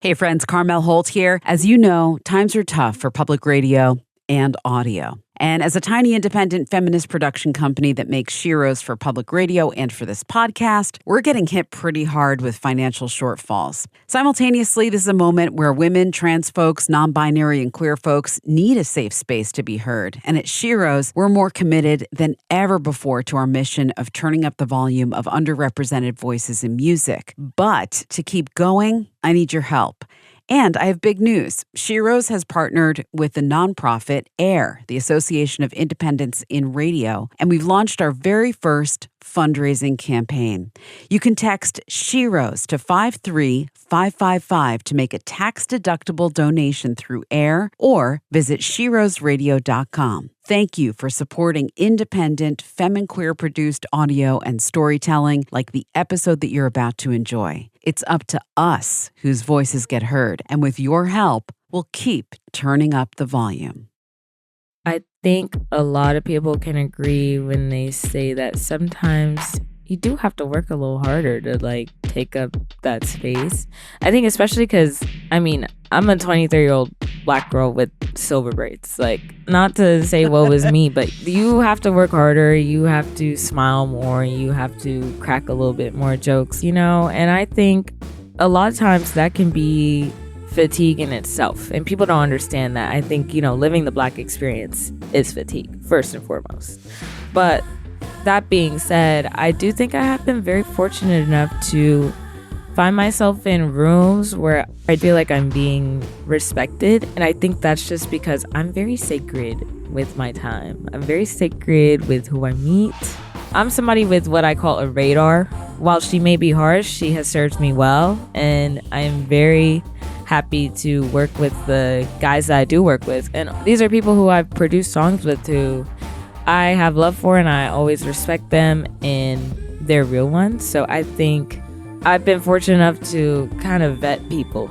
Hey friends, Carmel Holt here. As you know, times are tough for public radio and audio. And as a tiny independent feminist production company that makes SHEROES for public radio and for this podcast, we're getting hit pretty hard with financial shortfalls. Simultaneously, this is a moment where women, trans folks, non-binary, and queer folks need a safe space to be heard. And at SHEROES, we're more committed than ever before to our mission of turning up the volume of underrepresented voices in music. But to keep going, I need your help. And I have big news. SHEROES has partnered with the nonprofit AIR, the Association of Independents in Radio, and we've launched our very first fundraising campaign. You can text SHEROES to 53555 to make a tax-deductible donation through AIR or visit SHEROESradio.com. Thank you for supporting independent, femme-queer-produced audio and storytelling like the episode that you're about to enjoy. It's up to us whose voices get heard, and with your help, we'll keep turning up the volume. I think a lot of people can agree when they say that sometimes you do have to work a little harder to take up that space. I think especially because, I'm a 23-year-old black girl with silver braids. Not to say woe is me, but you have to work harder. You have to smile more. You have to crack a little bit more jokes, and I think a lot of times that can be fatigue in itself, and people don't understand that. I think, living the black experience is fatigue, first and foremost. But that being said, I do think I have been very fortunate enough to find myself in rooms where I feel like I'm being respected. And I think that's just because I'm very sacred with my time. I'm very sacred with who I meet. I'm somebody with what I call a radar. While she may be harsh, she has served me well. And I am very happy to work with the guys that I do work with. And these are people who I've produced songs with who I have love for, and I always respect them, and they're real ones. So I think I've been fortunate enough to kind of vet people.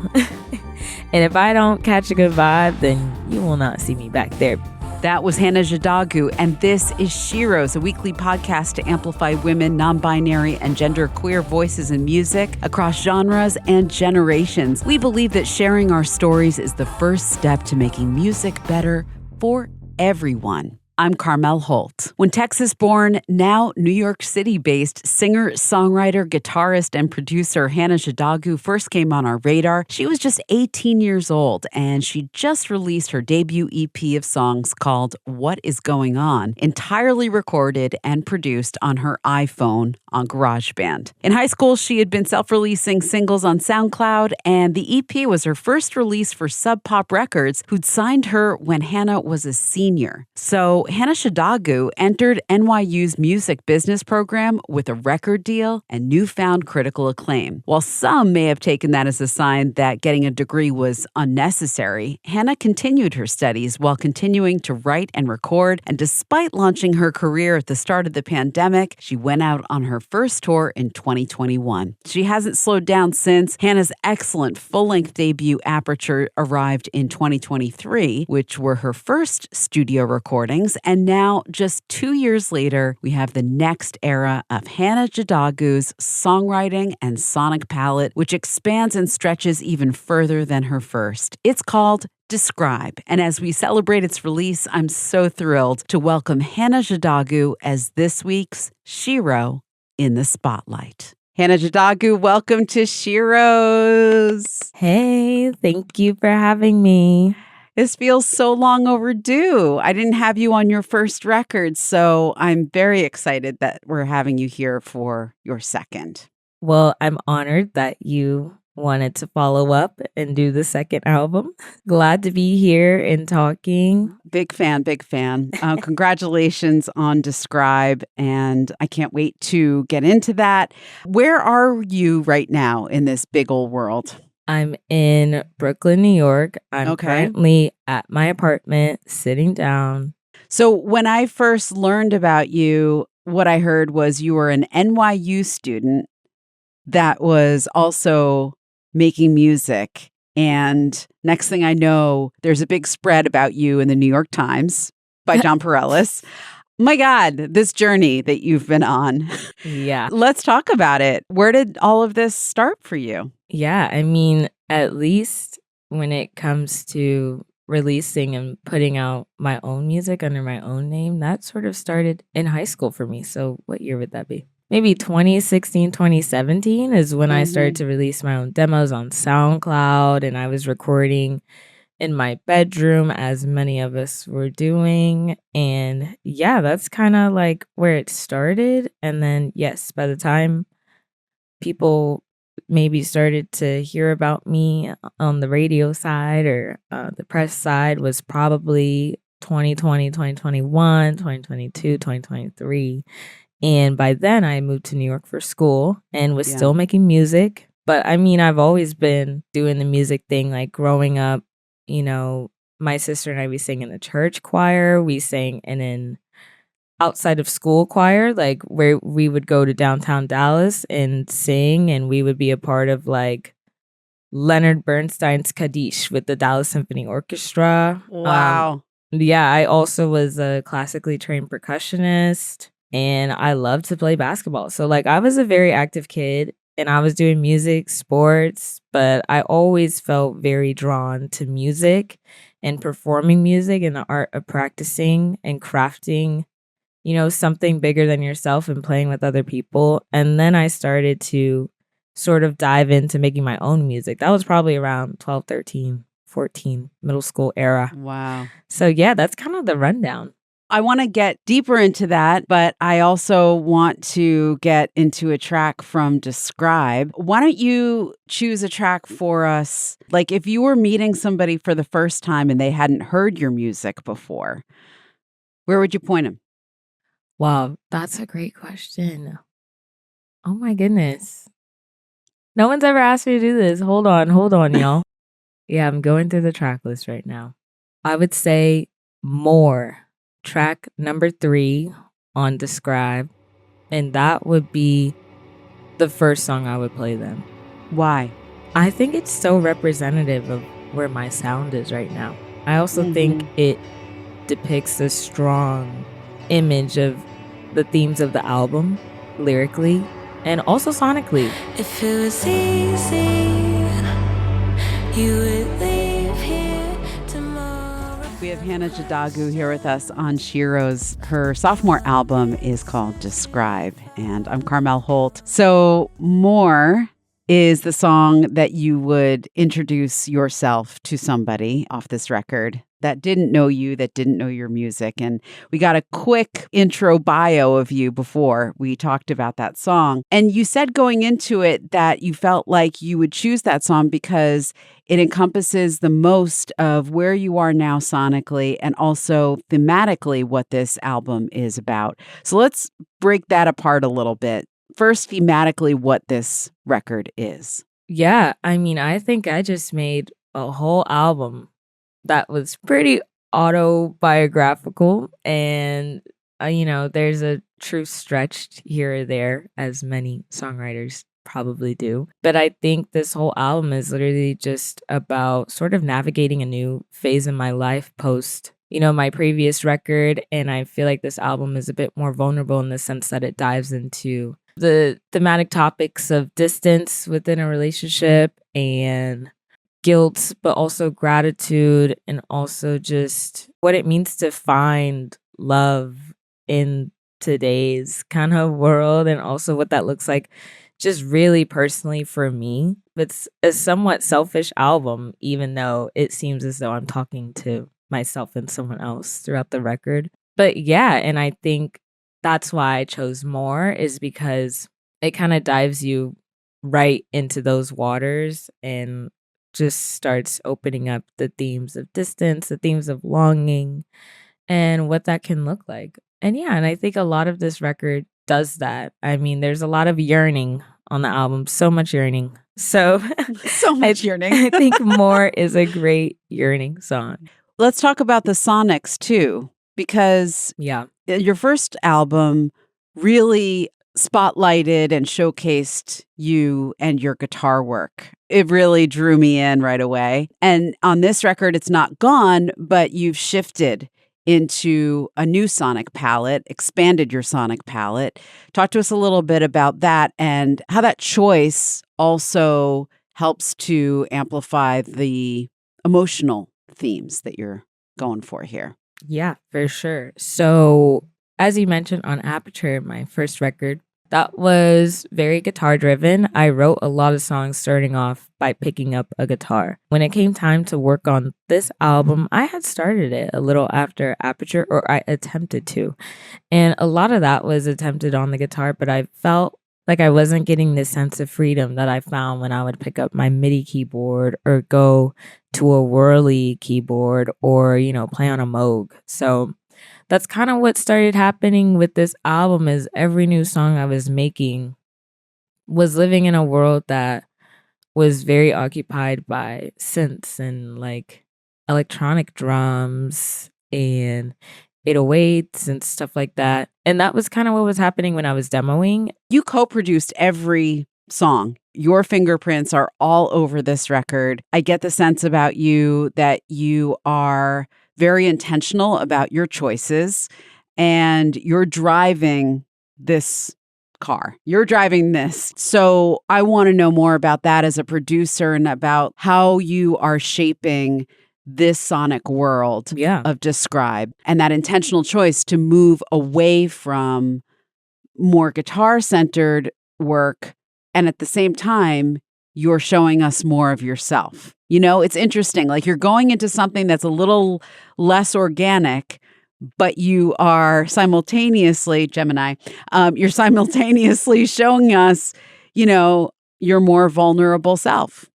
And if I don't catch a good vibe, then you will not see me back there. That was Hannah Jadagu, and this is SHEROES, a weekly podcast to amplify women, non-binary, and genderqueer voices in music across genres and generations. We believe that sharing our stories is the first step to making music better for everyone. I'm Carmel Holt. When Texas-born, now New York City-based singer, songwriter, guitarist, and producer Hannah Jadagu first came on our radar, she was just 18 years old, and she just released her debut EP of songs called What Is Going On, entirely recorded and produced on her iPhone on Garageband. In high school, she had been self-releasing singles on SoundCloud, and the EP was her first release for Sub Pop Records, who'd signed her when Hannah was a senior. So Hannah Jadagu entered NYU's music business program with a record deal and newfound critical acclaim. While some may have taken that as a sign that getting a degree was unnecessary, Hannah continued her studies while continuing to write and record, and despite launching her career at the start of the pandemic, she went out on her first tour in 2021. She hasn't slowed down since. Hannah's excellent full-length debut Aperture arrived in 2023, which were her first studio recordings. And now, just 2 years later, we have the next era of Hannah Jadagu's songwriting and sonic palette, which expands and stretches even further than her first. It's called Describe. And as we celebrate its release, I'm so thrilled to welcome Hannah Jadagu as this week's SHERO in the Spotlight. Hannah Jadagu, welcome to SHEROES. Hey, thank you for having me. This feels so long overdue. I didn't have you on your first record, so I'm very excited that we're having you here for your second. Well, I'm honored that you wanted to follow up and do the second album. Glad to be here and talking. Big fan, big fan. Congratulations on Describe, and I can't wait to get into that. Where are you right now in this big old world? I'm in Brooklyn, New York. I'm currently at my apartment sitting down. So when I first learned about you, what I heard was you were an NYU student that was also making music. And next thing I know, there's a big spread about you in the New York Times by John Perellis. My God, this journey that you've been on. Yeah. Let's talk about it. Where did all of this start for you? Yeah, I mean, at least when it comes to releasing and putting out my own music under my own name, that sort of started in high school for me. So what year would that be? Maybe 2016, 2017 is when I started to release my own demos on SoundCloud, and I was recording in my bedroom, as many of us were doing. And yeah, that's kind of like where it started. And then, yes, by the time people maybe started to hear about me on the radio side or the press side was probably 2020, 2021, 2022, 2023. And by then I moved to New York for school and was still making music. But I mean, I've always been doing the music thing, like growing up, you know, my sister and I, we sang in the church choir. We sang in an outside of school choir, like where we would go to downtown Dallas and sing, and we would be a part of like Leonard Bernstein's Kaddish with the Dallas Symphony Orchestra. Wow. Yeah, I also was a classically trained percussionist, and I loved to play basketball. So like I was a very active kid, and I was doing music, sports, but I always felt very drawn to music and performing music and the art of practicing and crafting, you know, something bigger than yourself and playing with other people. And then I started to sort of dive into making my own music. That was probably around 12, 13, 14, middle school era. Wow. So yeah, that's kind of the rundown. I want to get deeper into that, but I also want to get into a track from Describe. Why don't you choose a track for us? Like if you were meeting somebody for the first time and they hadn't heard your music before, where would you point them? Wow, that's a great question. Oh my goodness. No one's ever asked me to do this. Hold on, y'all. Yeah, I'm going through the track list right now. I would say More, track number 3 on Describe. And that would be the first song I would play them. Why? I think it's so representative of where my sound is right now. I also think it depicts a strong image of the themes of the album, lyrically and also sonically. If it was easy, you would leave here tomorrow. We have Hannah Jadagu here with us on SHEROES. Her sophomore album is called Describe, and I'm Carmel Holt. So More is the song that you would introduce yourself to somebody off this record that didn't know you, that didn't know your music. And we got a quick intro bio of you before we talked about that song. And you said going into it that you felt like you would choose that song because it encompasses the most of where you are now sonically and also thematically what this album is about. So let's break that apart a little bit. First, thematically, what this record is. Yeah, I mean, I think I just made a whole album that was pretty autobiographical, and you know, there's a truth stretched here or there, as many songwriters probably do. But I think this whole album is literally just about sort of navigating a new phase in my life post, you know, my previous record. And I feel like this album is a bit more vulnerable in the sense that it dives into the thematic topics of distance within a relationship and guilt, but also gratitude, and also just what it means to find love in today's kind of world, and also what that looks like just really personally for me. It's a somewhat selfish album, even though it seems as though I'm talking to myself and someone else throughout the record. But yeah, and I think that's why I chose More, is because it kind of dives you right into those waters and just starts opening up the themes of distance, the themes of longing, and what that can look like. And yeah, and I think a lot of this record does that. I mean, there's a lot of yearning on the album, so much yearning. So, So much yearning. I think More is a great yearning song. Let's talk about the sonics too, because Yeah. your first album really spotlighted and showcased you and your guitar work. It really drew me in right away. And on this record, it's not gone, but you've shifted into a new sonic palette, expanded your sonic palette. Talk to us a little bit about that and how that choice also helps to amplify the emotional themes that you're going for here. Yeah, for sure. So, as you mentioned on Aperture, my first record, that was very guitar driven. I wrote a lot of songs starting off by picking up a guitar. When it came time to work on this album, I had started it a little after Aperture, or I attempted to. And a lot of that was attempted on the guitar, but I felt like I wasn't getting this sense of freedom that I found when I would pick up my MIDI keyboard or go to a whirly keyboard or, play on a Moog. So that's kind of what started happening with this album is every new song I was making was living in a world that was very occupied by synths and like electronic drums and 808s and stuff like that. And that was kind of what was happening when I was demoing. You co-produced every song. Your fingerprints are all over this record. I get the sense about you that you are very intentional about your choices and you're driving this car. You're driving this. So I want to know more about that as a producer and about how you are shaping this sonic world of Describe and that intentional choice to move away from more guitar-centered work. And at the same time, you're showing us more of yourself. It's interesting. Like you're going into something that's a little less organic, but you are simultaneously, Gemini, you're simultaneously showing us, your more vulnerable self.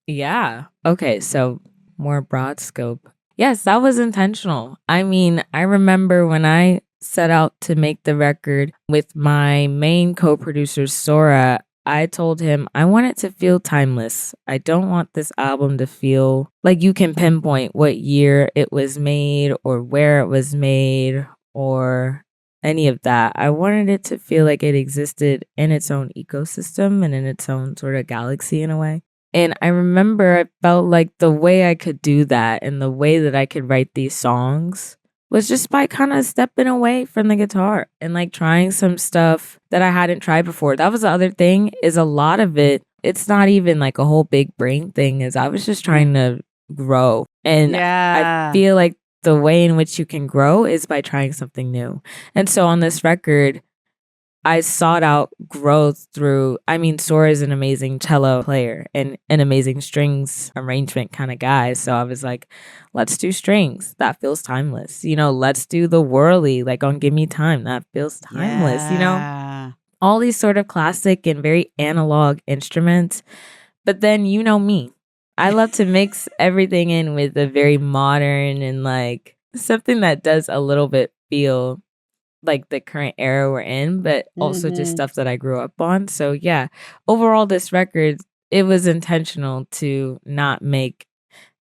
Yeah. Okay. So more broad scope. Yes, that was intentional. I mean, I remember when I set out to make the record with my main co-producer, Sora, I told him I want it to feel timeless. I don't want this album to feel like you can pinpoint what year it was made or where it was made or any of that. I wanted it to feel like it existed in its own ecosystem and in its own sort of galaxy in a way. And I remember I felt like the way I could do that and the way that I could write these songs was just by kind of stepping away from the guitar and like trying some stuff that I hadn't tried before. That was the other thing is a lot of it, it's not even like a whole big brain thing is I was just trying to grow. And I feel like the way in which you can grow is by trying something new. And so on this record, I sought out growth through, Sora is an amazing cello player and an amazing strings arrangement kind of guy. So I was like, let's do strings. That feels timeless. Let's do the whirly, like on Give Me Time. That feels timeless, all these sort of classic and very analog instruments. But then, me, I love to mix everything in with a very modern and like something that does a little bit feel like the current era we're in, but also just stuff that I grew up on. So yeah, overall this record, it was intentional to not make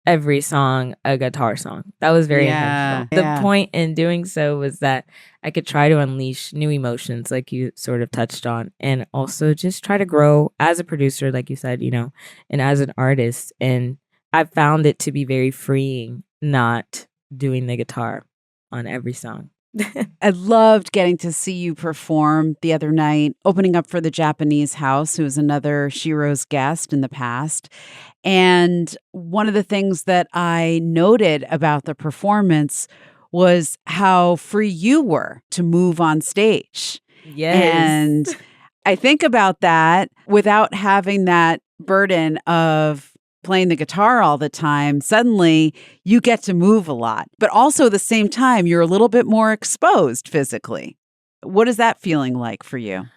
every song a guitar song. That was very intentional. The point in doing so was that I could try to unleash new emotions like you sort of touched on, and also just try to grow as a producer, like you said, and as an artist. And I found it to be very freeing not doing the guitar on every song. I loved getting to see you perform the other night, opening up for the Japanese House, who was another SHEROES guest in the past. And one of the things that I noted about the performance was how free you were to move on stage. Yes. And I think about that without having that burden of playing the guitar all the time. Suddenly you get to move a lot, but also at the same time, you're a little bit more exposed physically. What is that feeling like for you?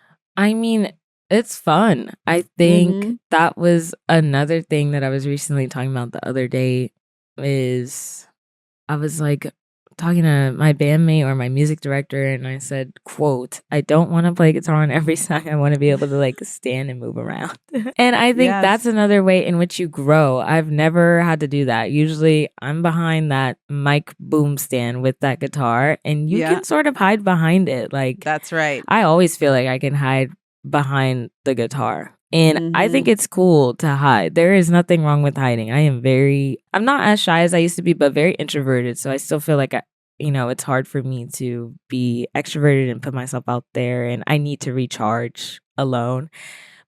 It's fun. I think that was another thing that I was recently talking about the other day is I was like talking to my bandmate or my music director and I said, quote, I don't want to play guitar on every song. I want to be able to like stand and move around. And I think that's another way in which you grow. I've never had to do that. Usually I'm behind that mic boom stand with that guitar and you can sort of hide behind it. Like that's right. I always feel like I can hide behind the guitar. And I think it's cool to hide. There is nothing wrong with hiding. I'm not as shy as I used to be, but very introverted. So I still feel like, it's hard for me to be extroverted and put myself out there. And I need to recharge alone.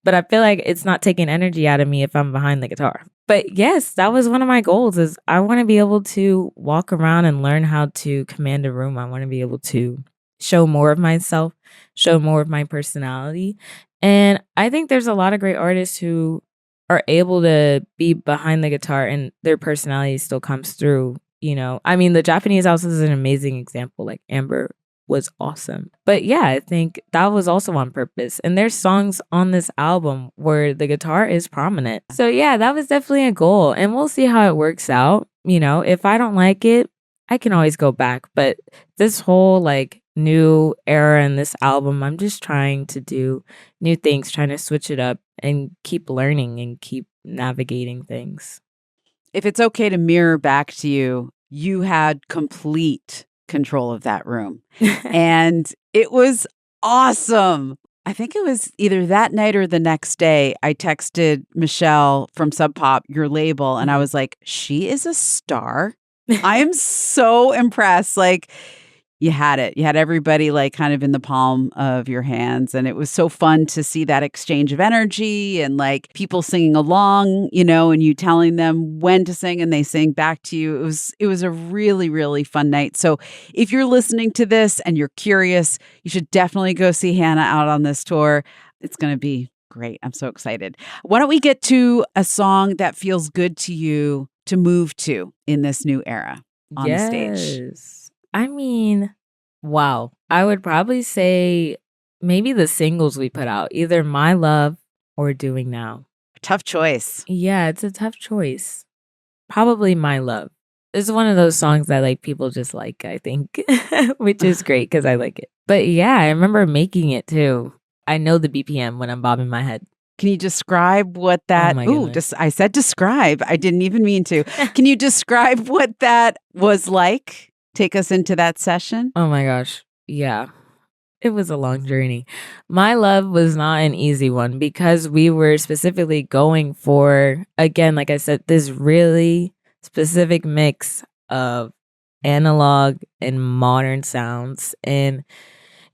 but I feel like it's not taking energy out of me if I'm behind the guitar. But yes, that was one of my goals is I want to be able to walk around and learn how to command a room. I want to be able to show more of myself, show more of my personality. And I think there's a lot of great artists who are able to be behind the guitar and their personality still comes through, you know. I mean, the Japanese house is an amazing example. Like Amber was awesome. But yeah, I think that was also on purpose. And there's songs on this album where the guitar is prominent. So yeah, that was definitely a goal. And we'll see how it works out. You know, if I don't like it, I can always go back. But this whole like new era in this album, I'm just trying to do new things, trying to switch it up and keep learning and keep navigating things. If it's okay to mirror back to you, you had complete control of that room. And it was awesome. I think it was either that night or the next day, I texted Michelle from Sub Pop, your label, and I was like, she is a star. I am so impressed. Like, you had it. You had everybody like kind of in the palm of your hands. And it was so fun to see that exchange of energy and like people singing along, you know, and you telling them when to sing and they sing back to you. It was a really, really fun night. So if you're listening to this and you're curious, you should definitely go see Hannah out on this tour. It's going to be great. I'm so excited. Why don't we get to a song that feels good to you to move to in this new era on the stage? I mean, wow. I would probably say maybe the singles we put out, either My Love or Doing Now. Tough choice. Yeah, it's a tough choice. Probably My Love. It's one of those songs that like people just like, I think, which is great because I like it. But yeah, I remember making it too. I know the BPM when I'm bobbing my head. Can you describe what that? I said describe. I didn't even mean to. Can you describe what that was like? Take us into that session. Oh my gosh. Yeah. It was a long journey. My Love was not an easy one because we were specifically going for, again, like I said, this really specific mix of analog and modern sounds. And,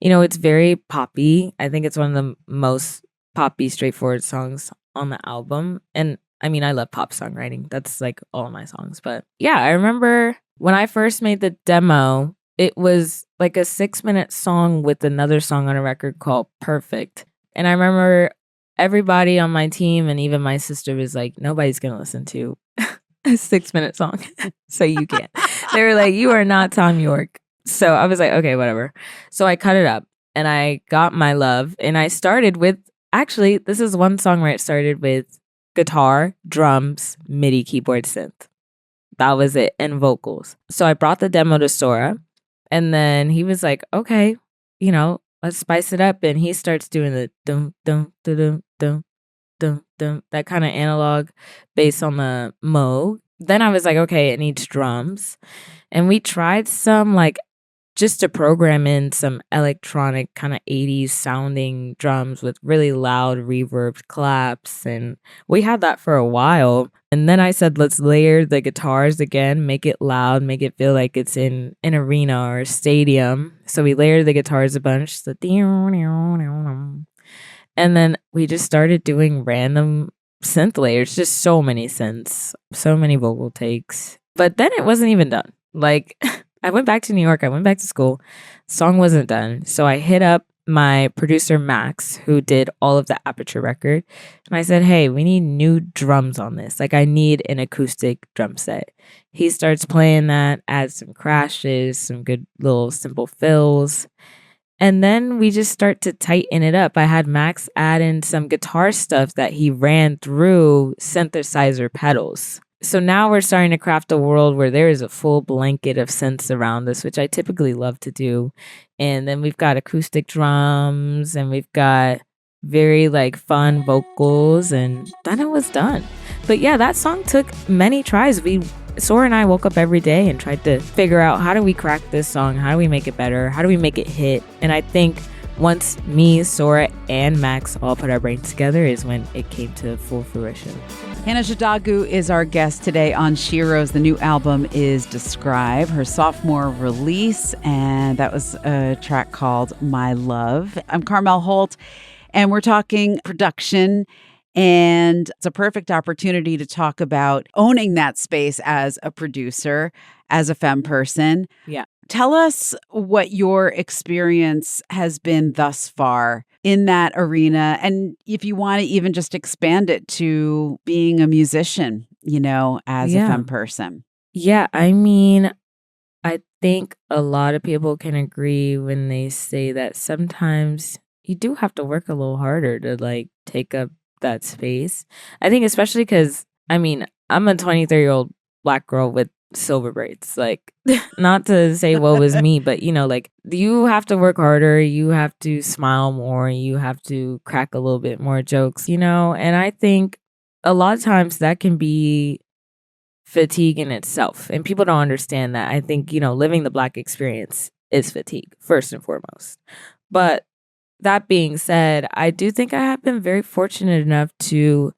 you know, it's very poppy. I think it's one of the most poppy, straightforward songs on the album. And I mean, I love pop songwriting. That's like all of my songs. But yeah, I remember when I first made the demo, it was like a 6-minute song with another song on a record called Perfect. And I remember everybody on my team and even my sister was like, nobody's going to listen to a 6-minute song. So you can't. They were like, you are not Tom York. So I was like, okay, whatever. So I cut it up and I got My Love. And I started with, actually, this is one song where it started with guitar, drums, MIDI, keyboard, synth. That was it, and vocals. So I brought the demo to Sora, and then he was like, okay, you know, let's spice it up. And he starts doing the dum, dum, dum, dum, dum, dum, dum, that kind of analog bass on the Moog. Then I was like, okay, it needs drums. And we tried some like just to program in some electronic kind of 80s sounding drums with really loud reverb claps. And we had that for a while. And then I said, let's layer the guitars again, make it loud, make it feel like it's in an arena or a stadium. So we layered the guitars a bunch. So and then we just started doing random synth layers, just so many synths, so many vocal takes. But then it wasn't even done. Like, I went back to New York. I went back to school. Song wasn't done. So I hit up my producer, Max, who did all of the Aperture record. And I said, hey, we need new drums on this. Like, I need an acoustic drum set. He starts playing that, adds some crashes, some good little simple fills. And then we just start to tighten it up. I had Max add in some guitar stuff that he ran through synthesizer pedals. So now we're starting to craft a world where there is a full blanket of synths around us, which I typically love to do. And then we've got acoustic drums and we've got very like fun vocals, and then it was done. But yeah, that song took many tries. Sora and I woke up every day and tried to figure out, how do we crack this song? How do we make it better? How do we make it hit? And I think once me, Sora, and Max all put our brains together is when it came to full fruition. Hannah Jadagu is our guest today on SHEROES. The new album is Describe, her sophomore release, and that was a track called My Love. I'm Carmel Holt, And we're talking production. And it's a perfect opportunity to talk about owning that space as a producer, as a femme person. Yeah. Tell us what your experience has been thus far in that arena. And if you want to even just expand it to being a musician, as a femme person. Yeah. I mean, I think a lot of people can agree when they say that sometimes you do have to work a little harder to like take up that space. I think especially because, I'm a 23-year-old Black girl with silver braids. Like, not to say what was me, but like you have to work harder. You have to smile more. You have to crack a little bit more jokes, and I think a lot of times that can be fatigue in itself. And people don't understand that. I think, living the Black experience is fatigue, first and foremost. But that being said, I do think I have been very fortunate enough to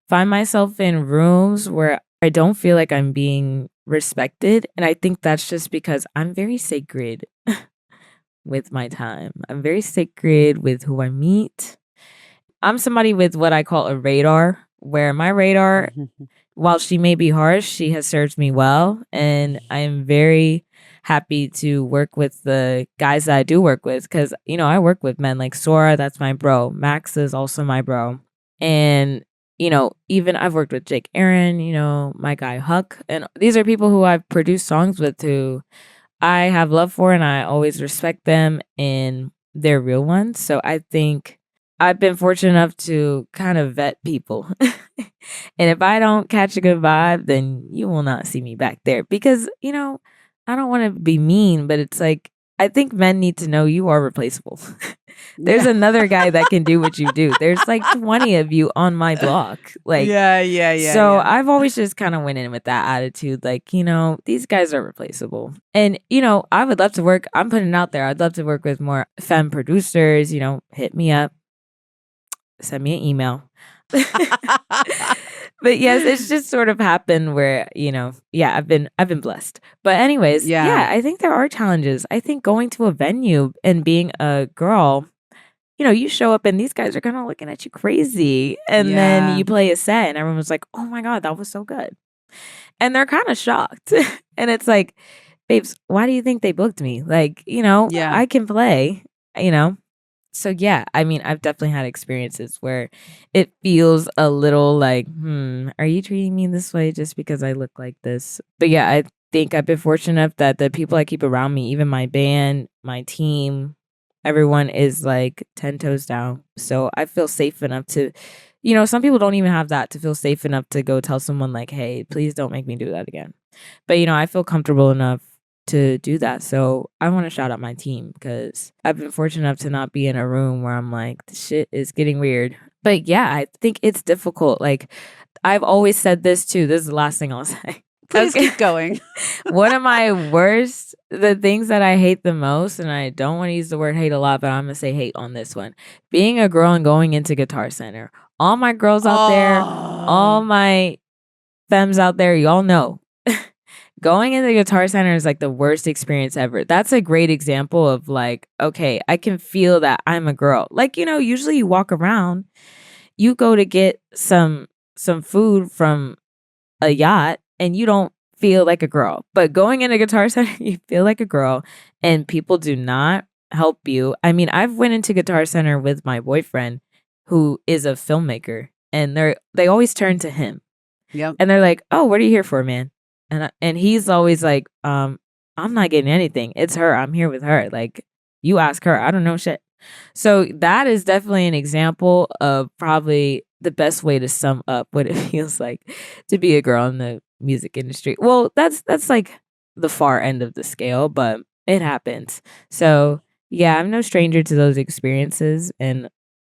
find myself in rooms where I don't feel like I'm being respected. And I think that's just because I'm very sacred with my time. I'm very sacred with who I meet. I'm somebody with what I call a radar, where my radar, while she may be harsh, she has served me well. And I am very happy to work with the guys that I do work with because, I work with men like Sora, that's my bro. Max is also my bro. And, even I've worked with Jake Aaron, my guy Huck. And these are people who I've produced songs with who I have love for and I always respect them and they're real ones. So I think I've been fortunate enough to kind of vet people. And if I don't catch a good vibe, then you will not see me back there because, I don't want to be mean, but it's like, I think men need to know you are replaceable. There's another guy that can do what you do. There's like 20 of you on my block. Like, yeah. So I've always just kind of went in with that attitude. Like, these guys are replaceable. And, I would love to work. I'm putting it out there. I'd love to work with more femme producers, hit me up, send me an email. But yes, it's just sort of happened where, I've been blessed. But anyways, I think there are challenges. I think going to a venue and being a girl, you show up and these guys are kind of looking at you crazy. And then you play a set and everyone's like, oh my God, that was so good. And they're kind of shocked. And it's like, babes, why do you think they booked me? Like, I can play, So I've definitely had experiences where it feels a little like, are you treating me this way just because I look like this? But I think I've been fortunate enough that the people I keep around me, even my band, my team, everyone is like 10 toes down. So I feel safe enough to, some people don't even have that to feel safe enough to go tell someone like, hey, please don't make me do that again. But, I feel comfortable enough to do that. So I want to shout out my team because I've been fortunate enough to not be in a room where I'm like, this shit is getting weird. But I think it's difficult. Like I've always said this too. This is the last thing I'll say. Please keep going. One of my worst, the things that I hate the most, and I don't want to use the word hate a lot, but I'm going to say hate on this one. Being a girl and going into Guitar Center. All my girls out there, all my femmes out there, y'all know. Going into the Guitar Center is like the worst experience ever. That's a great example of like, okay, I can feel that I'm a girl. Like, usually you walk around, you go to get some food from a yacht and you don't feel like a girl. But going into Guitar Center, you feel like a girl and people do not help you. I've went into Guitar Center with my boyfriend who is a filmmaker and they always turn to him. Yep. And they're like, oh, what are you here for, man? And he's always like, I'm not getting anything. It's her. I'm here with her. Like, you ask her. I don't know shit. So that is definitely an example of probably the best way to sum up what it feels like to be a girl in the music industry. Well, that's like the far end of the scale, but it happens. So I'm no stranger to those experiences and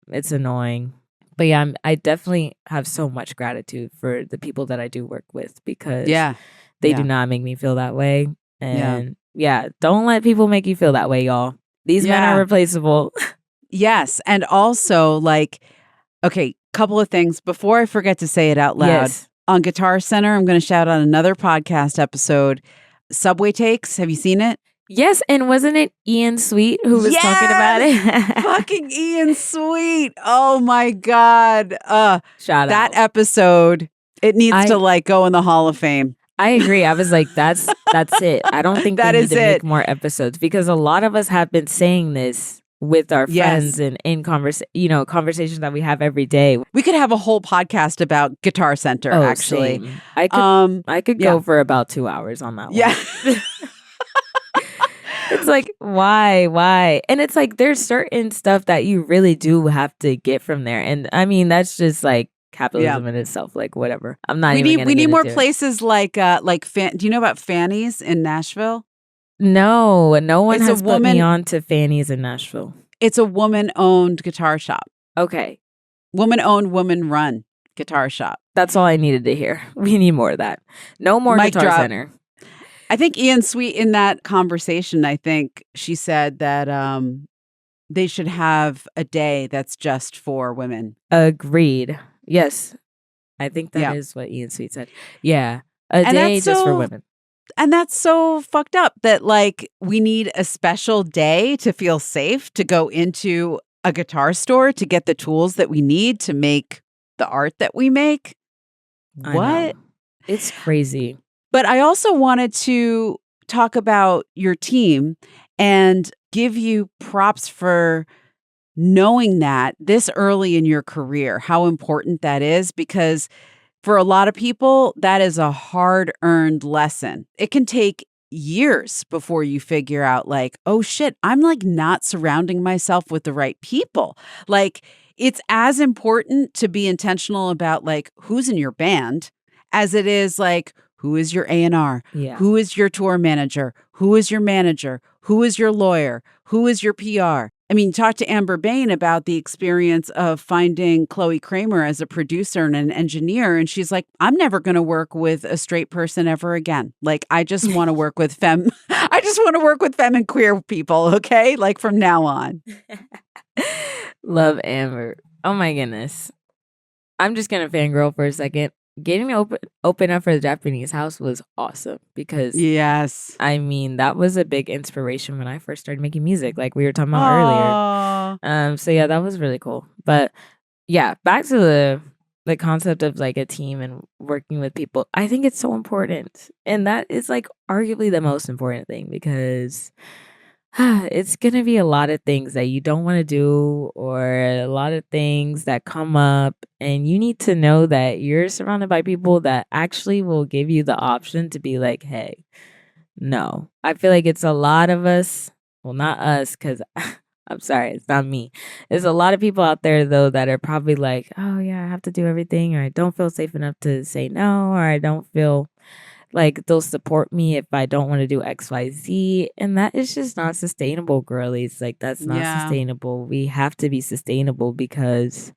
it's annoying. But I definitely have so much gratitude for the people that I do work with because they do not make me feel that way. And don't let people make you feel that way, y'all. These men are replaceable. Yes. And also like, okay, couple of things before I forget to say it out loud. Yes. On Guitar Center, I'm going to shout out another podcast episode, Subway Takes. Have you seen it? Yes, and wasn't it Ian Sweet who was talking about it? Fucking Ian Sweet. Oh my God. Shout That out. episode, it needs I to like go in the Hall of Fame. I agree. I was like, that's it. I don't think That they need is to make it. more episodes because a lot of us have been saying this with our friends and in conversations that we have every day. We could have a whole podcast about Guitar Center, Oh, actually. same. I could yeah. go for about 2 hours on that one. Yeah. It's like, why? And it's like, there's certain stuff that you really do have to get from there. And I mean, that's just like capitalism in itself, like whatever. I'm not we even need more into places like do you know about Fanny's in Nashville? No one It's has put me on to Fanny's in Nashville. It's a woman-owned guitar shop. Okay. Woman-owned, woman-run guitar shop. That's all I needed to hear. We need more of that. No more Mic Guitar drop. Center. I think Ian Sweet in that conversation, I think she said that they should have a day that's just for women. Agreed. Yes. I think that is what Ian Sweet said. Yeah. A day just for women. And that's so fucked up that like we need a special day to feel safe to go into a guitar store to get the tools that we need to make the art that we make. What? It's crazy. But I also wanted to talk about your team and give you props for knowing that this early in your career, how important that is, because for a lot of people, that is a hard-earned lesson. It can take years before you figure out like, oh shit, I'm like not surrounding myself with the right people. Like it's as important to be intentional about like who's in your band as it is like, who is your A&R? Yeah. Who is your tour manager? Who is your manager? Who is your lawyer? Who is your PR? I mean, talk to Amber Bain about the experience of finding Chloe Kramer as a producer and an engineer. And she's like, I'm never going to work with a straight person ever again. Like, I just want to work with I just want to work with femme and queer people. Okay. Like from now on. Love Amber. Oh my goodness. I'm just going to fangirl for a second. Getting to open up for the Japanese house was awesome because I mean that was a big inspiration when I first started making music, like we were talking about earlier. So yeah, that was really cool. But yeah, back to the concept of like a team and working with people. I think it's so important, and that is like arguably the most important thing because it's gonna be a lot of things that you don't want to do or a lot of things that come up, and you need to know that you're surrounded by people that actually will give you the option to be like, hey, no. I feel like it's a lot of us, well, not us, because I'm sorry, it's not me. There's a lot of people out there though that are probably like, oh yeah, I have to do everything, or I don't feel safe enough to say no, or I don't feel like they'll support me if I don't want to do XYZ. And that is just not sustainable, girlies. Like that's not sustainable. We have to be sustainable because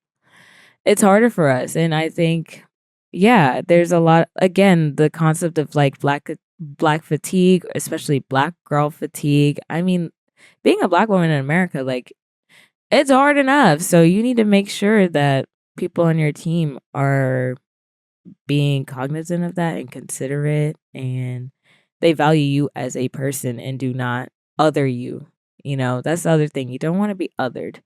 it's harder for us. And I think, yeah, there's a lot, again, the concept of like black fatigue, especially black girl fatigue. I mean, being a black woman in America, like it's hard enough. So you need to make sure that people on your team are being cognizant of that and considerate, and they value you as a person and do not other you. You know, that's the other thing. You don't want to be othered.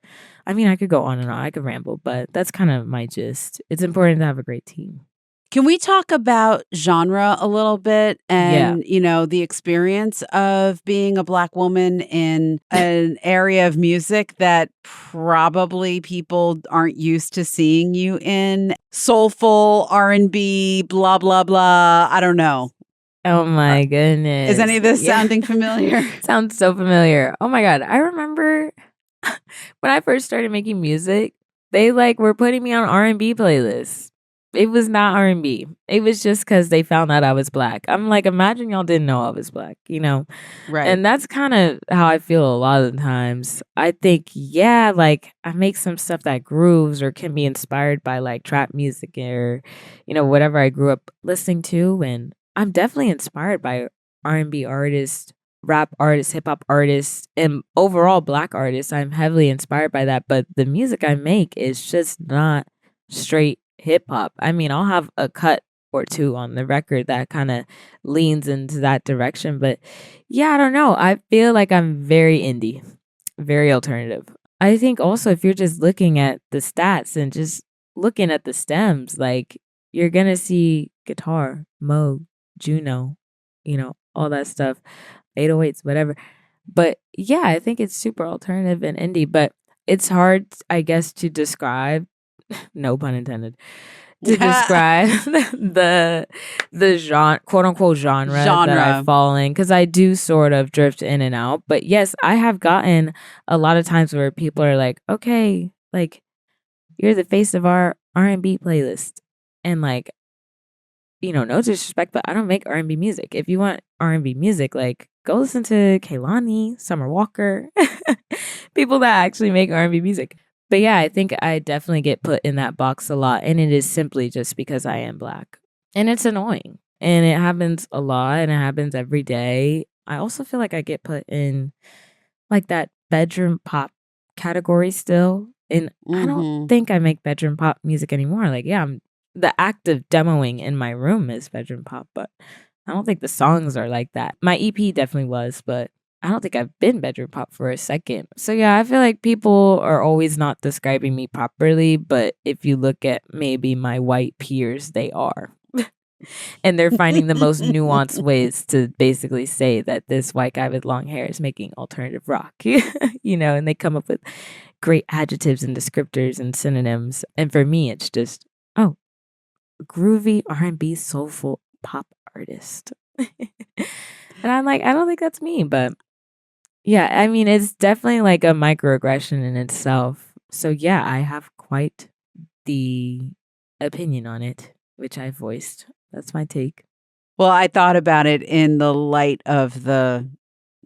I mean, I could go on and on. I could ramble, but that's kind of my gist. It's important to have a great team. Can we talk about genre a little bit and, you know, the experience of being a Black woman in an area of music that probably people aren't used to seeing you in? Soulful, R&B, blah, blah, blah. I don't know. Oh my goodness. Is any of this sounding familiar? Sounds so familiar. Oh my God. I remember when I first started making music, they like were putting me on R&B playlists. It was not R&B. It was just because they found out I was Black. I'm like, imagine y'all didn't know I was Black, you know? Right. And that's kind of how I feel a lot of the times. I think, yeah, like I make some stuff that grooves or can be inspired by like trap music or, you know, whatever I grew up listening to. And I'm definitely inspired by R&B artists, rap artists, hip hop artists, and overall Black artists. I'm heavily inspired by that. But the music I make is just not straight hip hop. I mean, I'll have a cut or two on the record that kind of leans into that direction. But yeah, I don't know. I feel like I'm very indie, very alternative. I think also if you're just looking at the stats and just looking at the stems, like you're going to see guitar, Moog, Juno, all that stuff, 808s, whatever. But yeah, I think it's super alternative and indie, but it's hard, I guess, to describe, no pun intended, to describe the genre, quote unquote genre that I fall in, because I do sort of drift in and out. But yes, I have gotten a lot of times where people are like, okay, like you're the face of our R&B playlist, and like, no disrespect, but I don't make R&B music. If you want R&B music, like go listen to Kehlani, Summer Walker, people that actually make R&B music. But yeah, I think I definitely get put in that box a lot. And it is simply just because I am Black. And it's annoying. And it happens a lot and it happens every day. I also feel like I get put in like that bedroom pop category still. And I don't think I make bedroom pop music anymore. Like, yeah, the act of demoing in my room is bedroom pop, but I don't think the songs are like that. My EP definitely was, but I don't think I've been bedroom pop for a second. So yeah, I feel like people are always not describing me properly, but if you look at maybe my white peers, they are. And they're finding the most nuanced ways to basically say that this white guy with long hair is making alternative rock, and they come up with great adjectives and descriptors and synonyms. And for me, it's just, groovy R&B soulful pop artist. And I'm like, I don't think that's me, but yeah, I mean, it's definitely like a microaggression in itself. So yeah, I have quite the opinion on it, which I voiced. That's my take. Well, I thought about it in the light of the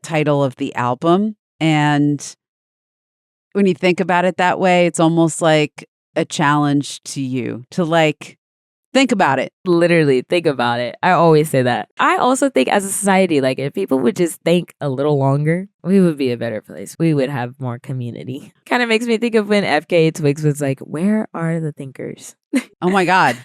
title of the album. And when you think about it that way, it's almost like a challenge to you to like, think about it. Literally, think about it. I always say that. I also think as a society, like if people would just think a little longer, we would be a better place. We would have more community. Kind of makes me think of when FKA Twigs was like, where are the thinkers? Oh my God.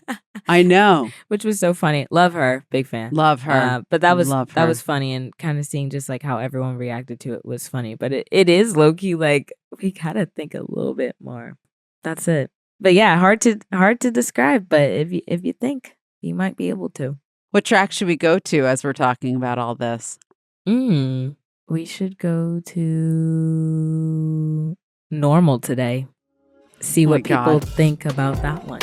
I know. Which was so funny. Love her. Big fan. Love her. But that was funny, and kind of seeing just like how everyone reacted to it was funny. But it is low-key like we gotta think a little bit more. That's it. But yeah, hard to describe. But if you think, you might be able to. What track should we go to as we're talking about all this? We should go to Normal Today. See what people think about that one.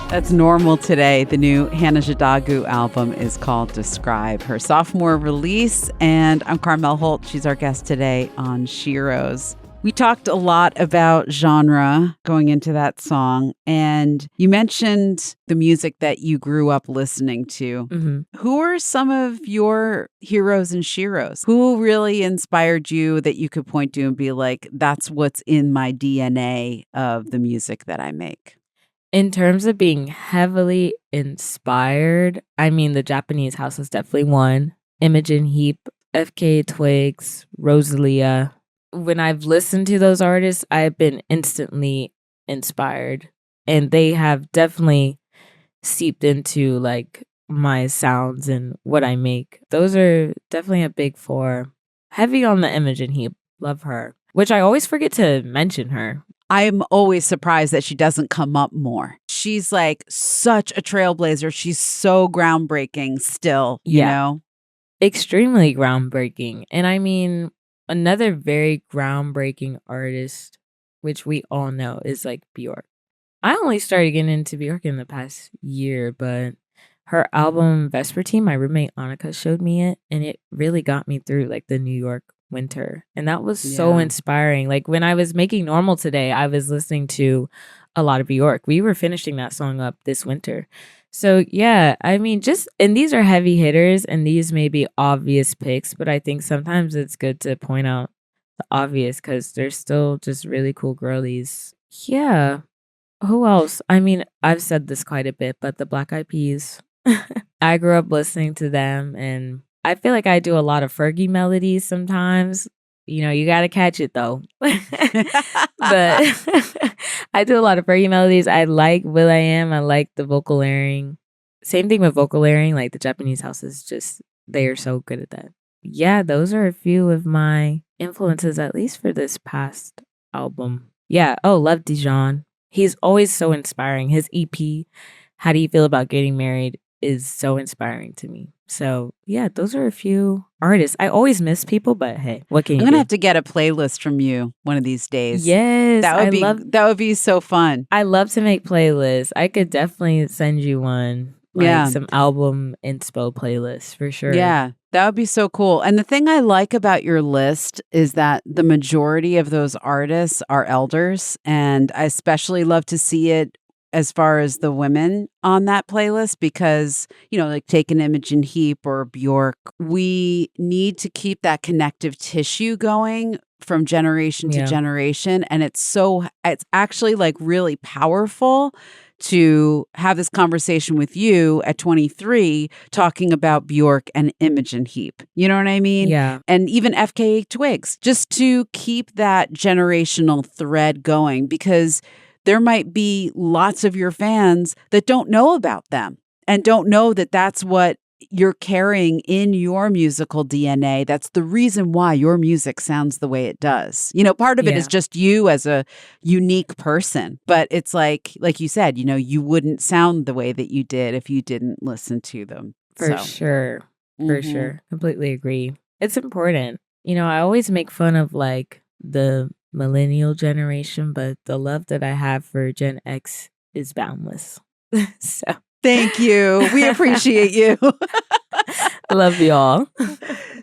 That's Normal Today. The new Hannah Jadagu album is called Describe, her sophomore release. And I'm Carmel Holt. She's our guest today on SHEROES. We talked a lot about genre going into that song, and you mentioned the music that you grew up listening to. Mm-hmm. Who are some of your heroes and sheroes? Who really inspired you that you could point to and be like, that's what's in my DNA of the music that I make? In terms of being heavily inspired, I mean, the Japanese house is definitely one. Imogen Heap, FKA Twigs, Rosalia. When I've listened to those artists, I've been instantly inspired, and they have definitely seeped into like my sounds and what I make. Those are definitely a big four. Heavy on the Imogen Heap. Love her, which I always forget to mention her. I'm always surprised that she doesn't come up more. She's like such a trailblazer. She's so groundbreaking still, you know? Extremely groundbreaking. And I mean, another very groundbreaking artist, which we all know, is like Bjork. I only started getting into Bjork in the past year, but her album Vespertine, my roommate Annika showed me it, and it really got me through like the New York winter. And that was so inspiring. Like when I was making Normal Today, I was listening to a lot of Bjork. We were finishing that song up this winter. So yeah, I mean, and these are heavy hitters, and these may be obvious picks, but I think sometimes it's good to point out the obvious because they're still just really cool girlies. Yeah. Who else? I mean, I've said this quite a bit, but the Black Eyed Peas. I grew up listening to them, and I feel like I do a lot of Fergie melodies sometimes. You got to catch it though. But I do a lot of Fergie melodies. I like will.i.am. I like the vocal layering. Same thing with vocal layering. Like the Japanese houses, just they are so good at that. Yeah, those are a few of my influences, at least for this past album. Yeah. Oh, love Dijon. He's always so inspiring. His EP, How Do You Feel About Getting Married, is so inspiring to me. So yeah, those are a few artists. I always miss people, but hey, what can you do? I'm gonna have to get a playlist from you one of these days. Yes, that would be so fun. I love to make playlists. I could definitely send you one. Like some album inspo playlists for sure. Yeah, that would be so cool. And the thing I like about your list is that the majority of those artists are elders. And I especially love to see it as far as the women on that playlist because, like take an Imogen Heap or Bjork, we need to keep that connective tissue going from generation to generation. And it's actually like really powerful to have this conversation with you at 23 talking about Bjork and Imogen Heap. You know what I mean? Yeah. And even FKA Twigs, just to keep that generational thread going because there might be lots of your fans that don't know about them and don't know that that's what you're carrying in your musical DNA. That's the reason why your music sounds the way it does. Part of it is just you as a unique person, but it's like you said, you wouldn't sound the way that you did if you didn't listen to them. For sure. For sure. Completely agree. It's important. I always make fun of like the millennial generation, but the love that I have for Gen X is boundless. So thank you. We appreciate you. Love y'all.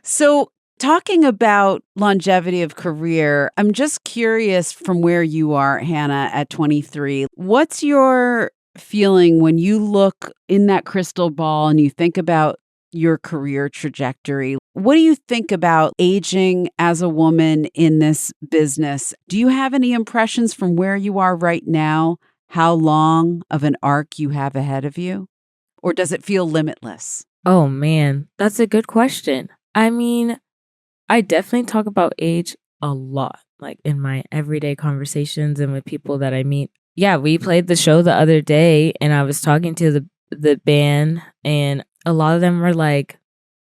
So talking about longevity of career, I'm just curious from where you are, Hannah, at 23. What's your feeling when you look in that crystal ball and you think about your career trajectory? What do you think about aging as a woman in this business? Do you have any impressions from where you are right now? How long of an arc you have ahead of you? Or does it feel limitless? Oh man, that's a good question. I mean, I definitely talk about age a lot, like in my everyday conversations and with people that I meet. Yeah, we played the show the other day and I was talking to the band and a lot of them were like,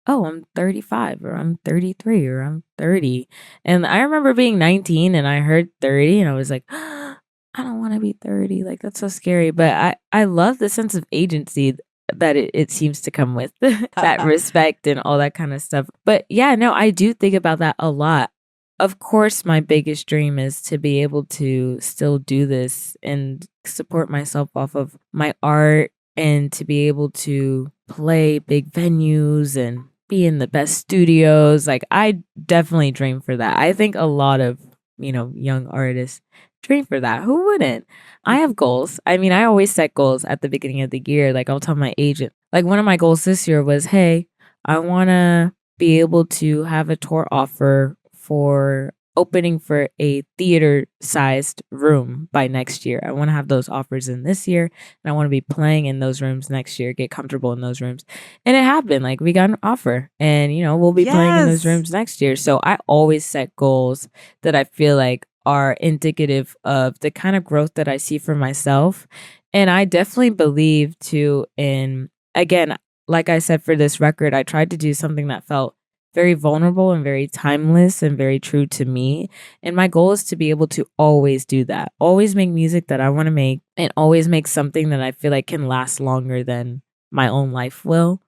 oh, I'm 35 or I'm 33 or I'm 30. And I remember being 19 and I heard 30 and I was like, I don't want to be 30. Like, that's so scary. But I love the sense of agency that it seems to come with that respect and all that kind of stuff. But yeah, no, I do think about that a lot. Of course, my biggest dream is to be able to still do this and support myself off of my art and to be able to play big venues and be in the best studios. Like, I definitely dream for that. I think a lot of, young artists dream for that. Who wouldn't? I have goals. I mean, I always set goals at the beginning of the year. Like, I'll tell my agent, like, one of my goals this year was, hey, I want to be able to have a tour offer for opening for a theater-sized room by next year. I want to have those offers in this year, and I want to be playing in those rooms next year, get comfortable in those rooms. And it happened. Like, we got an offer, and, we'll be playing in those rooms next year. So I always set goals that I feel like are indicative of the kind of growth that I see for myself. And I definitely believe too in, again, like I said, for this record, I tried to do something that felt very vulnerable and very timeless and very true to me. And my goal is to be able to always do that, always make music that I want to make and always make something that I feel like can last longer than my own life will.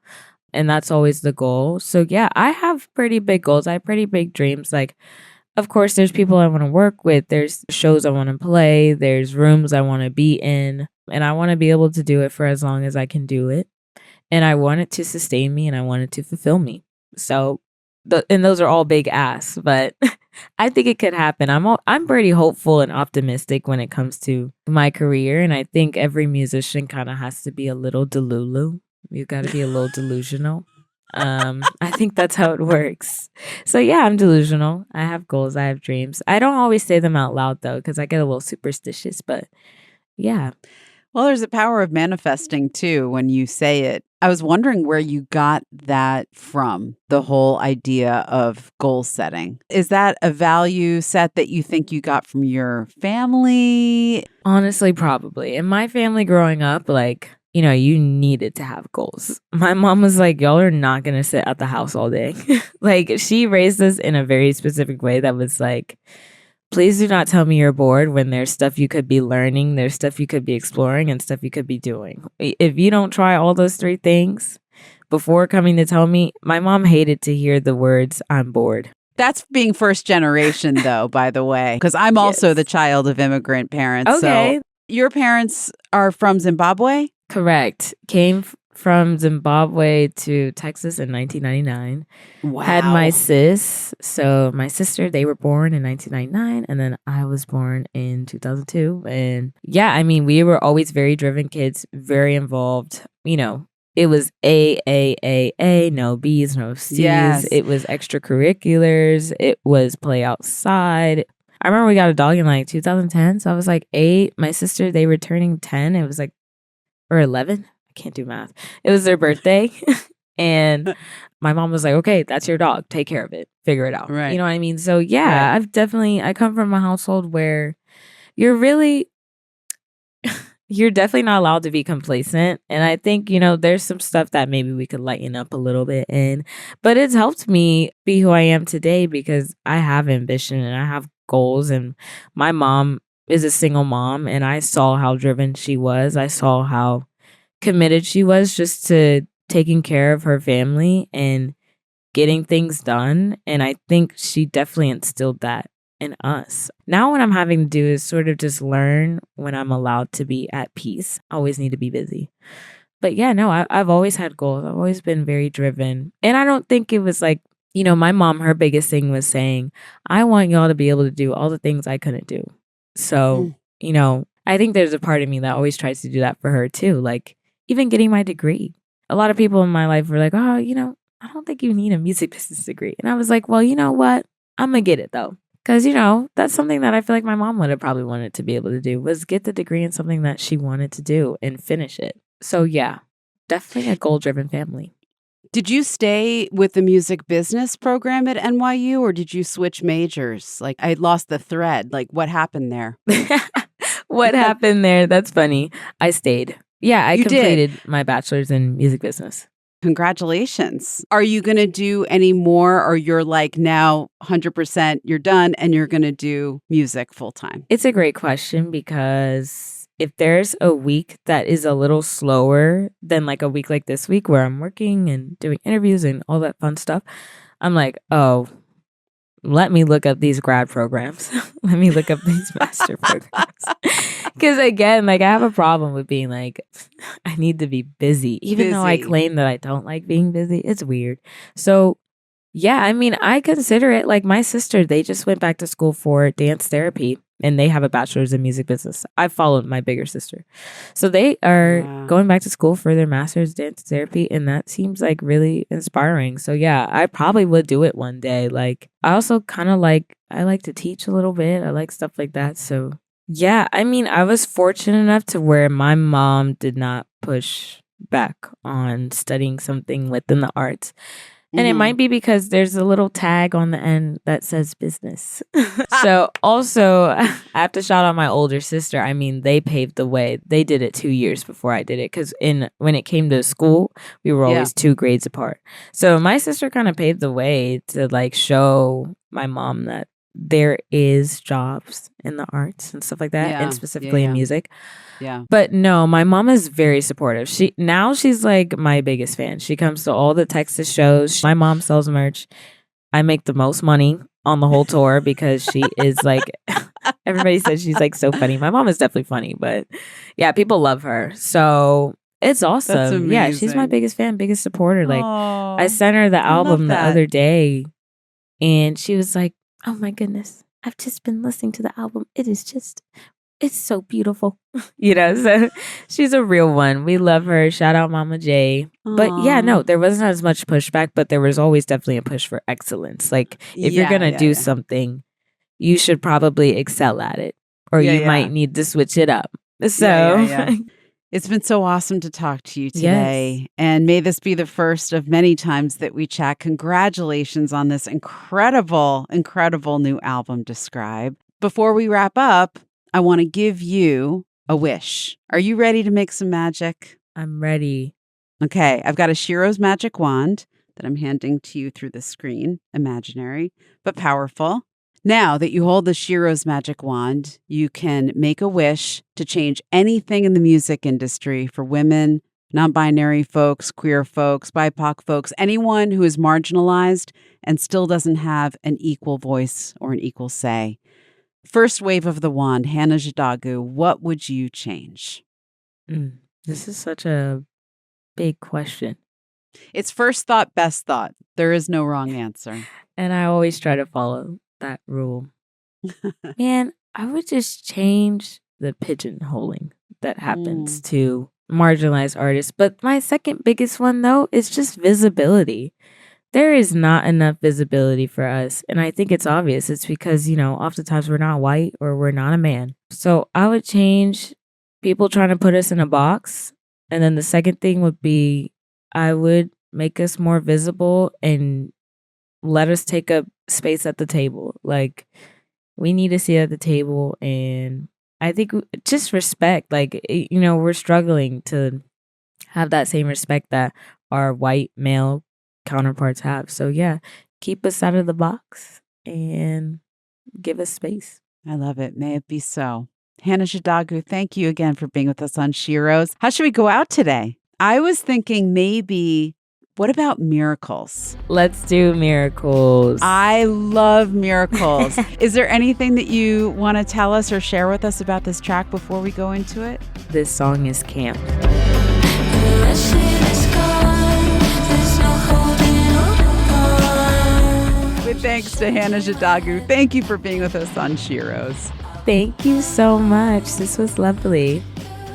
And that's always the goal. So yeah, I have pretty big goals. I have pretty big dreams. Like, of course, there's people I want to work with. There's shows I want to play. There's rooms I want to be in. And I want to be able to do it for as long as I can do it. And I want it to sustain me and I want it to fulfill me. So, and those are all big asks, but I think it could happen. I'm pretty hopeful and optimistic when it comes to my career. And I think every musician kind of has to be a little delulu. You got to be a little delusional. I think that's how it works. So yeah, I'm delusional. I have goals. I have dreams. I don't always say them out loud though, because I get a little superstitious, but yeah. Well, there's a power of manifesting too when you say it. I was wondering where you got that from, the whole idea of goal setting. Is that a value set that you think you got from your family? Honestly, probably. In my family growing up, like, you know, you needed to have goals. My mom was like, y'all are not going to sit at the house all day. Like, she raised us in a very specific way that was like, please do not tell me you're bored when there's stuff you could be learning, there's stuff you could be exploring, and stuff you could be doing. If you don't try all those three things before coming to tell me, my mom hated to hear the words, I'm bored. That's being first generation, though, by the way, because I'm also the child of immigrant parents. Okay. So your parents are from Zimbabwe? Correct. Came from Zimbabwe to Texas in 1999. Wow. Had my sis. So my sister, they were born in 1999, and then I was born in 2002. And yeah, I mean, we were always very driven kids, very involved. You know, it was A, no B's, no C's. Yes. It was extracurriculars. It was play outside. I remember we got a dog in like 2010. So I was like 8. My sister, they were turning 10. It was like, or 11. I can't do math. It was their birthday. And my mom was like, okay, that's your dog. Take care of it. Figure it out. Right. You know what I mean? So yeah, Right. I come from a household where you're definitely not allowed to be complacent. And I think, you know, there's some stuff that maybe we could lighten up a little bit in. But it's helped me be who I am today because I have ambition and I have goals. And my mom is a single mom, and I saw how driven she was. I saw how committed she was just to taking care of her family and getting things done. And I think she definitely instilled that in us. Now what I'm having to do is sort of just learn when I'm allowed to be at peace. I always need to be busy. But yeah, no, I've always had goals. I've always been very driven. And I don't think it was like, you know, my mom, her biggest thing was saying, I want y'all to be able to do all the things I couldn't do. So, you know, I think there's a part of me that always tries to do that for her too. Like even getting my degree. A lot of people in my life were like, oh, you know, I don't think you need a music business degree. And I was like, well, you know what? I'm going to get it though. Because, you know, that's something that I feel like my mom would have probably wanted to be able to do was get the degree in something that she wanted to do and finish it. So yeah, definitely a goal-driven family. Did you stay with the music business program at NYU or did you switch majors? Like I lost the thread. Like what happened there? What happened there? That's funny. I stayed. Yeah, I completed my bachelor's in music business. Congratulations. Are you going to do any more or you're like now 100% you're done and you're going to do music full time? It's a great question because if there's a week that is a little slower than like a week like this week where I'm working and doing interviews and all that fun stuff, I'm like, oh, let me look up these grad programs. Let me look up these master programs. Because again, like I have a problem with being like, I need to be busy. Even though I claim that I don't like being busy. It's weird. So yeah, I mean, I consider it like my sister, they just went back to school for dance therapy and they have a bachelor's in music business. I followed my bigger sister. So they are going back to school for their master's dance therapy. And that seems like really inspiring. So yeah, I probably would do it one day. Like I also kind of I like to teach a little bit. I like stuff like that. So yeah, I mean, I was fortunate enough to where my mom did not push back on studying something within the arts. And it might be because there's a little tag on the end that says business. So also, I have to shout out my older sister. I mean, they paved the way. They did it 2 years before I did it. Because when it came to school, we were always 2 grades apart. So my sister kind of paved the way to like show my mom that there is jobs in the arts and stuff like that, and specifically in music. Yeah. But no, my mom is very supportive. She's like my biggest fan. She comes to all the Texas shows. My mom sells merch. I make the most money on the whole tour because she is like, everybody says she's like so funny. My mom is definitely funny, but yeah, people love her. So it's awesome. Yeah, she's my biggest fan, biggest supporter. Like I sent her the album the other day and she was like, oh my goodness, I've just been listening to the album. It's so beautiful. You know, so she's a real one. We love her. Shout out Mama J. But yeah, no, there wasn't as much pushback, but there was always definitely a push for excellence. Like if you're going to do something, you should probably excel at it or you might need to switch it up. So It's been so awesome to talk to you today. Yes. And may this be the first of many times that we chat. Congratulations on this incredible, incredible new album, Describe. Before we wrap up, I want to give you a wish. Are you ready to make some magic? I'm ready. Okay, I've got a SHEROES magic wand that I'm handing to you through the screen. Imaginary, but powerful. Now that you hold the SHEROES magic wand, you can make a wish to change anything in the music industry for women, non-binary folks, queer folks, BIPOC folks, anyone who is marginalized and still doesn't have an equal voice or an equal say. First wave of the wand, Hannah Jadagu, what would you change? This is such a big question. It's first thought, best thought. There is no wrong answer. And I always try to follow that rule. Man, I would just change the pigeonholing that happens to marginalized artists. But my second biggest one, though, is just visibility. There is not enough visibility for us. And I think it's obvious. It's because, oftentimes we're not white or we're not a man. So I would change people trying to put us in a box. And then the second thing would be I would make us more visible and let us take up space at the table. Like, we need to sit at the table, and I think just respect. Like, we're struggling to have that same respect that our white male counterparts have. So yeah, keep us out of the box and give us space. I love it. May it be so. Hannah Jadagu, thank you again for being with us on SHEROES. How should we go out today? I was thinking maybe, what about miracles? Let's do miracles. I love miracles. Is there anything that you want to tell us or share with us about this track before we go into it? This song is camp. With thanks to Hannah Jadagu, thank you for being with us on SHEROES. Thank you so much. This was lovely.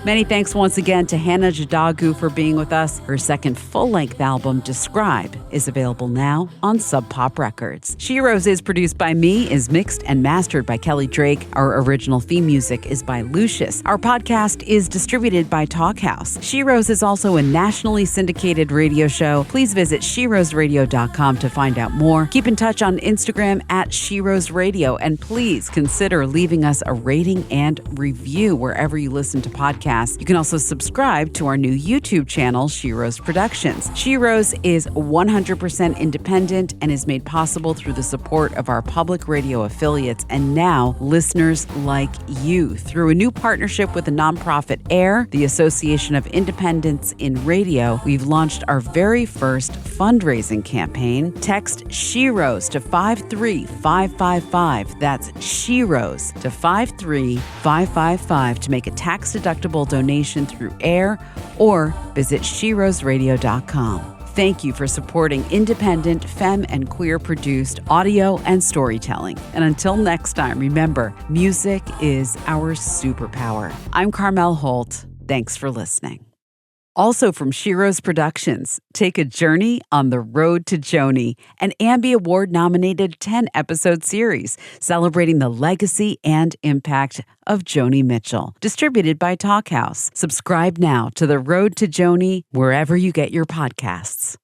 Many thanks once again to Hannah Jadagu for being with us. Her second full-length album, Describe, is available now on Sub Pop Records. SHEROES is produced by me, is mixed and mastered by Kelly Drake. Our original theme music is by Lucius. Our podcast is distributed by Talkhouse. SHEROES is also a nationally syndicated radio show. Please visit SHEROESradio.com to find out more. Keep in touch on Instagram at SHEROES Radio, and please consider leaving us a rating and review wherever you listen to podcasts. You can also subscribe to our new YouTube channel, SHEROES Productions. SHEROES is 100% independent and is made possible through the support of our public radio affiliates and now listeners like you. Through a new partnership with the nonprofit AIR, the Association of Independents in Radio, we've launched our very first fundraising campaign. Text SHEROES to 53555. That's SHEROES to 53555 to make a tax-deductible donation through AIR or visit SHEROESradio.com. Thank you for supporting independent, femme, and queer-produced audio and storytelling. And until next time, remember, music is our superpower. I'm Carmel Holt. Thanks for listening. Also from SHEROES Productions, take a journey on the road to Joni, an Ambie Award-nominated 10-episode series celebrating the legacy and impact of Joni Mitchell. Distributed by Talkhouse. Subscribe now to The Road to Joni wherever you get your podcasts.